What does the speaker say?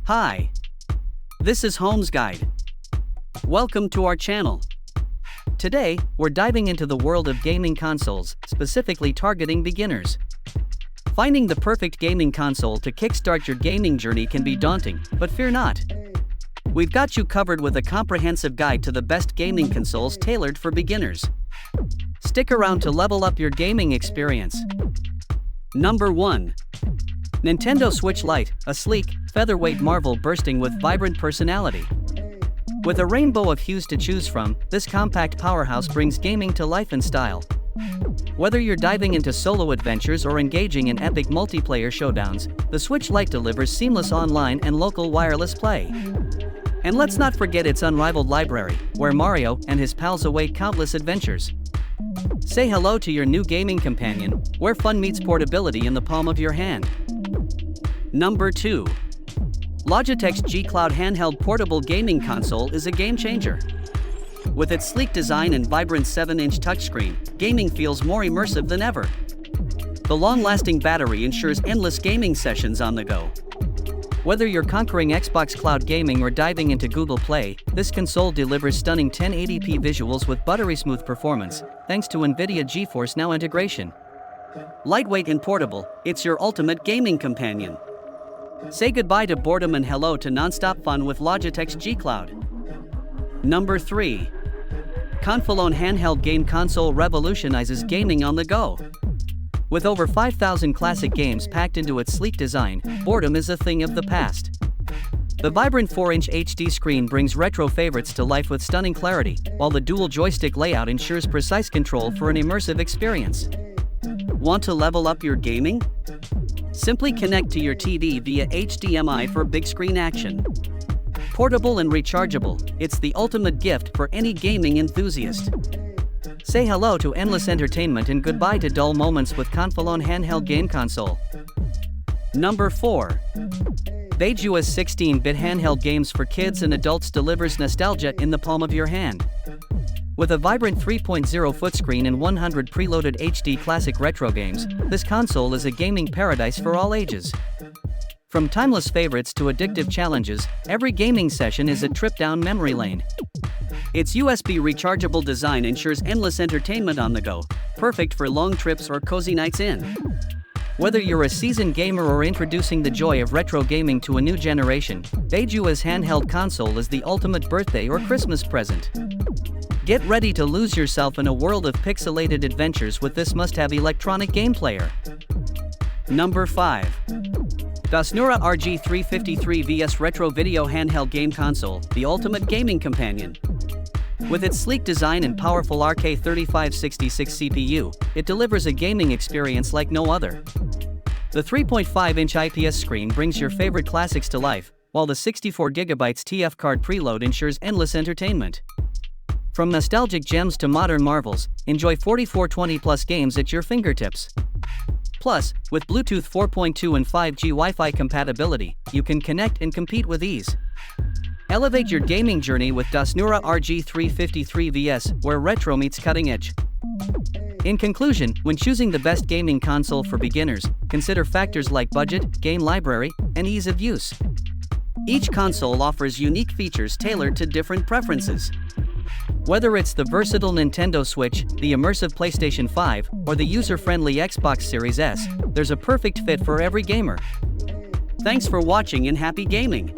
Hi, this is Holmes Guide. Welcome to our channel. Today, we're diving into the world of gaming consoles, specifically targeting beginners. Finding the perfect gaming console to kickstart your gaming journey can be daunting, but fear not. We've got you covered with a comprehensive guide to the best gaming consoles tailored for beginners. Stick around to level up your gaming experience. Number 1. Nintendo Switch Lite, a sleek, featherweight marvel bursting with vibrant personality. With a rainbow of hues to choose from, this compact powerhouse brings gaming to life in style. Whether you're diving into solo adventures or engaging in epic multiplayer showdowns, the Switch Lite delivers seamless online and local wireless play. And let's not forget its unrivaled library, where Mario and his pals await countless adventures. Say hello to your new gaming companion, where fun meets portability in the palm of your hand. Number 2. Logitech's G Cloud handheld portable gaming console is a game changer. With its sleek design and vibrant 7-inch touchscreen, gaming feels more immersive than ever. The long-lasting battery ensures endless gaming sessions on the go. Whether you're conquering Xbox Cloud gaming or diving into Google Play, this console delivers stunning 1080p visuals with buttery smooth performance, thanks to NVIDIA GeForce Now integration. Lightweight and portable, it's your ultimate gaming companion. Say goodbye to boredom and hello to non-stop fun with Logitech's G Cloud. Number 3. Confalone handheld game console revolutionizes gaming on the go. With over 5,000 classic games packed into its sleek design, boredom is a thing of the past. The vibrant 4-inch HD screen brings retro favorites to life with stunning clarity, while the dual joystick layout ensures precise control for an immersive experience. Want to level up your gaming? Simply connect to your TV via HDMI for big screen action. Portable and rechargeable, it's the ultimate gift for any gaming enthusiast. Say hello to endless entertainment and goodbye to dull moments with Confalone handheld game console. Number 4. Beiju's 16-bit handheld games for kids and adults delivers nostalgia in the palm of your hand. With a vibrant 3.0-foot screen and 100 preloaded HD classic retro games, this console is a gaming paradise for all ages. From timeless favorites to addictive challenges, every gaming session is a trip down memory lane. Its USB rechargeable design ensures endless entertainment on the go, perfect for long trips or cozy nights in. Whether you're a seasoned gamer or introducing the joy of retro gaming to a new generation, Beiju's handheld console is the ultimate birthday or Christmas present. Get ready to lose yourself in a world of pixelated adventures with this must-have electronic game player. Number 5. Dasnura RG353 vs Retro Video Handheld Game Console, the ultimate gaming companion. With its sleek design and powerful RK3566 CPU, it delivers a gaming experience like no other. The 3.5-inch IPS screen brings your favorite classics to life, while the 64GB TF card preload ensures endless entertainment. From nostalgic gems to modern marvels, enjoy 4420+ games at your fingertips. Plus, with Bluetooth 4.2 and 5G Wi-Fi compatibility, you can connect and compete with ease. Elevate your gaming journey with Dasnura RG353 vs, where retro meets cutting edge. In conclusion, when choosing the best gaming console for beginners, consider factors like budget, game library, and ease of use. Each console offers unique features tailored to different preferences. Whether it's the versatile Nintendo Switch, the immersive PlayStation 5, or the user-friendly Xbox Series S, there's a perfect fit for every gamer. Thanks for watching and happy gaming!